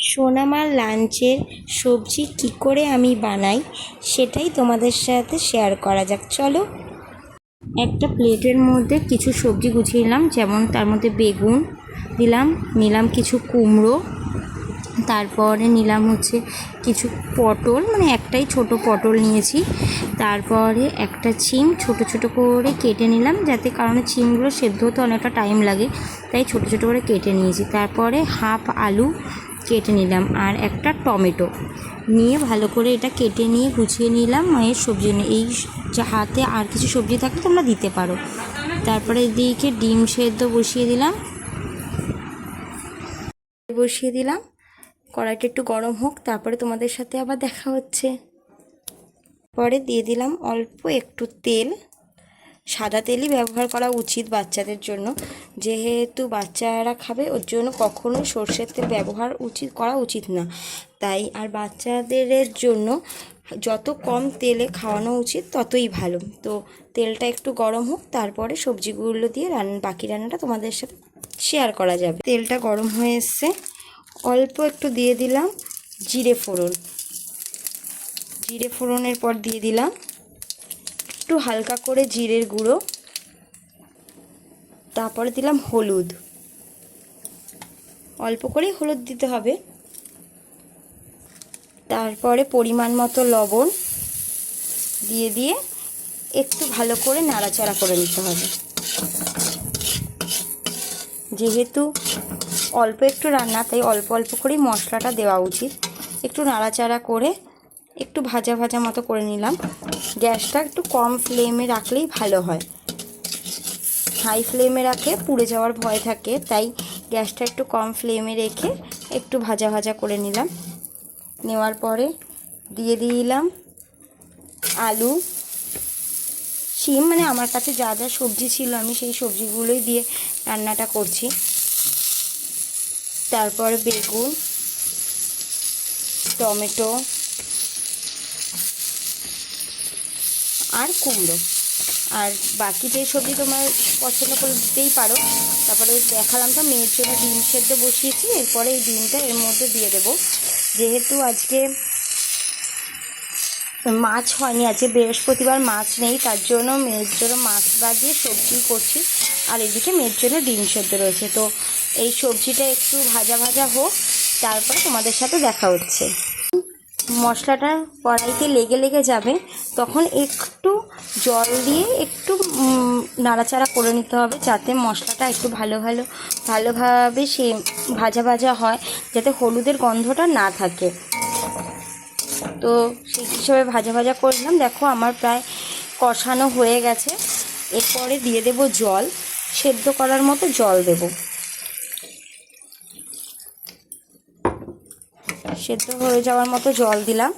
সোনামার লাঞ্চের সবজি কী করে আমি বানাই সেটাই তোমাদের সাথে শেয়ার করা যাক। চলো, একটা প্লেটের মধ্যে কিছু সবজি গুছিয়ে নিলাম, যেমন তার মধ্যে বেগুন নিলাম কিছু কুমড়ো, তারপরে নিলাম কিছু পটল, মানে একটাই ছোট পটল নিয়েছি। তারপরে একটা শিম ছোট ছোট করে কেটে নিলাম, যাতে কারণ শিমগুলো সেদ্ধ হতে অনেকটা টাইম লাগে, তাই ছোট ছোট করে কেটে নিয়েছি। তারপরে হাফ আলু কেটে নিলাম আর একটা টমেটো নিয়ে ভালো করে এটা কেটে নিয়ে গুছিয়ে নিলাম মায়ের সবজি নিয়ে। এই হাতে আর কিছু সবজি থাকলে তোমরা দিতে পারো। তারপরে এদিকে ডিম সেদ্ধ বসিয়ে দিলাম, কড়াইটা একটু গরম হোক, তারপরে তোমাদের সাথে আবার দেখা হচ্ছে। পরে দিয়ে দিলাম অল্প একটু তেল, সাদা তেলই ব্যবহার করা উচিত বাচ্চাদের জন্য, যেহেতু বাচ্চারা খাবে ওর জন্য কখনোই সর্ষের তেল ব্যবহার করা উচিত না। তাই আর বাচ্চাদের জন্য যত কম তেলে খাওয়ানো উচিত ততই ভালো। তো তেলটা একটু গরম হোক, তারপরে সবজিগুলো দিয়ে বাকি রান্নাটা তোমাদের সাথে শেয়ার করা যাবে। তেলটা গরম হয়ে এসছে, অল্প একটু দিয়ে দিলাম জিরে ফোড়নের পর দিয়ে দিলাম একটু হালকা করে জিরের গুঁড়ো, তারপরে দিলাম হলুদ, অল্প করেই হলুদ দিতে হবে। তারপরে পরিমাণ মতো লবণ দিয়ে একটু ভালো করে নাড়াচাড়া করে নিতে হবে। যেহেতু অল্প একটু রান্না, তাই অল্প অল্প করেই মশলাটা দেওয়া উচিত। একটু নাড়াচাড়া করে একটু ভাজা মতো করে নিলাম। গ্যাসটা একটু কম ফ্লেমে রাখলেই ভালো হয়, হাই ফ্লেমে রাখলে পুড়ে যাওয়ার ভয় থাকে, তাই গ্যাসটা একটু কম ফ্লেমে রেখে একটু ভাজা করে নিলাম। নেওয়ার পরে দিয়ে দিলাম আলু, শিম, মানে আমার কাছে যা যা সবজি ছিল আমি সেই সবজিগুলোই দিয়ে রান্নাটা করছি। তারপরে বেগুন, টমেটো আর কুমড়ো, আর বাকি যে সবজি তোমার পছন্দ করে দিতেই পারো। তারপরে দেখালাম তো মেয়ের জন্য ডিম সেদ্ধ বসিয়েছি, এরপরে এই ডিমটা এর মধ্যে দিয়ে দেবো। যেহেতু আজকে মাছ হয়নি, আজকে বৃহস্পতিবার মাছ নেই, তার জন্য মেয়ের জন্য মাছ বাদ দিয়ে সবজি করছি, আর এদিকে মেয়ের জন্য ডিম সেদ্ধ রয়েছে। তো এই সবজিটা একটু ভাজা হোক, তারপরে তোমাদের সাথে দেখা হচ্ছে। মশলাটা কড়াইতে লেগে যাবে, তখন একটু জল দিয়ে একটু নাড়াচাড়া করে নিতে হবে, যাতে মশলাটা একটু ভালোভাবে সে ভাজা হয়, যাতে হলুদের গন্ধটা না থাকে। তো সেই হিসেবে ভাজা করলাম। দেখো আমার প্রায় কষানো হয়ে গেছে। এরপরে দিয়ে দেব জল, সেদ্ধ করার মতো জল দেব। সেদ্ধ হয়ে যাওয়ার মতো জল দিলাম।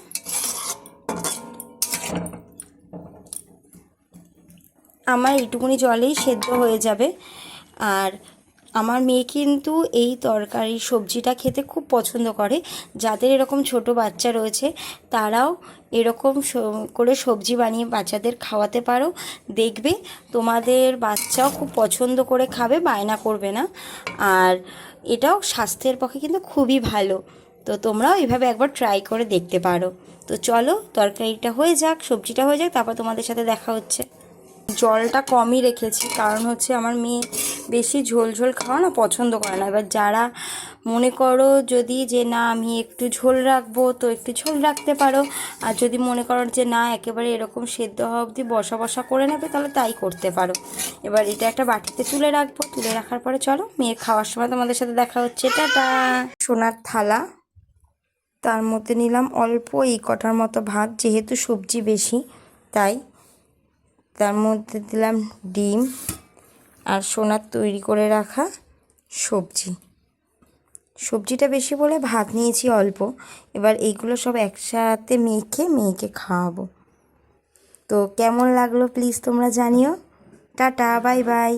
আমার এইটুকুনি জলেই সেদ্ধ হয়ে যাবে। আর আমার মেয়ে কিন্তু এই তরকারি সবজিটা খেতে খুব পছন্দ করে। যাদের এরকম ছোট বাচ্চা রয়েছে তারাও এরকম করে সবজি বানিয়ে বাচ্চাদের খাওয়াতে পারো, দেখবে তোমাদের বাচ্চাও খুব পছন্দ করে খাবে, বায়না করবে না। আর এটাও স্বাস্থ্যের পক্ষে কিন্তু খুবই ভালো। তো তোমরাও এভাবে একবার ট্রাই করে দেখতে পারো। তো চলো, তরকারিটা হয়ে যাক, সবজিটা হয়ে যাক, তারপর তোমাদের সাথে দেখা হচ্ছে। জলটা কমই রেখেছি, কারণ আমার মেয়ে বেশি ঝোল খাওয়া না পছন্দ করে না। এবার যারা মনে করো যদি যে না আমি একটু ঝোল রাখবো, তো একটু ঝোল রাখতে পারো। আর যদি মনে করো যে না একেবারে এরকম সেদ্ধ হওয়া অবধি বসা করে নেবে, তাহলে তাই করতে পারো। এবার এটা একটা বাটিতে তুলে রাখবো, তুলে রাখার পরে চলো মেয়ের খাওয়ার সময় তোমাদের সাথে দেখা হচ্ছে। টাটা। সোনার থালা, তার মধ্যে নিলাম অল্প এই কটার মতো ভাত, যেহেতু সবজি বেশি তাই। তার মধ্যে দিলাম ডিম আর সোনার তৈরি করে রাখা সবজিটা বেশি বলে ভাত নিয়েছি অল্প। এবার এইগুলো সব একসাথে মেয়েকে খাওয়াবো। তো কেমন লাগলো প্লিজ তোমরা জানিও। Tata, bye bye.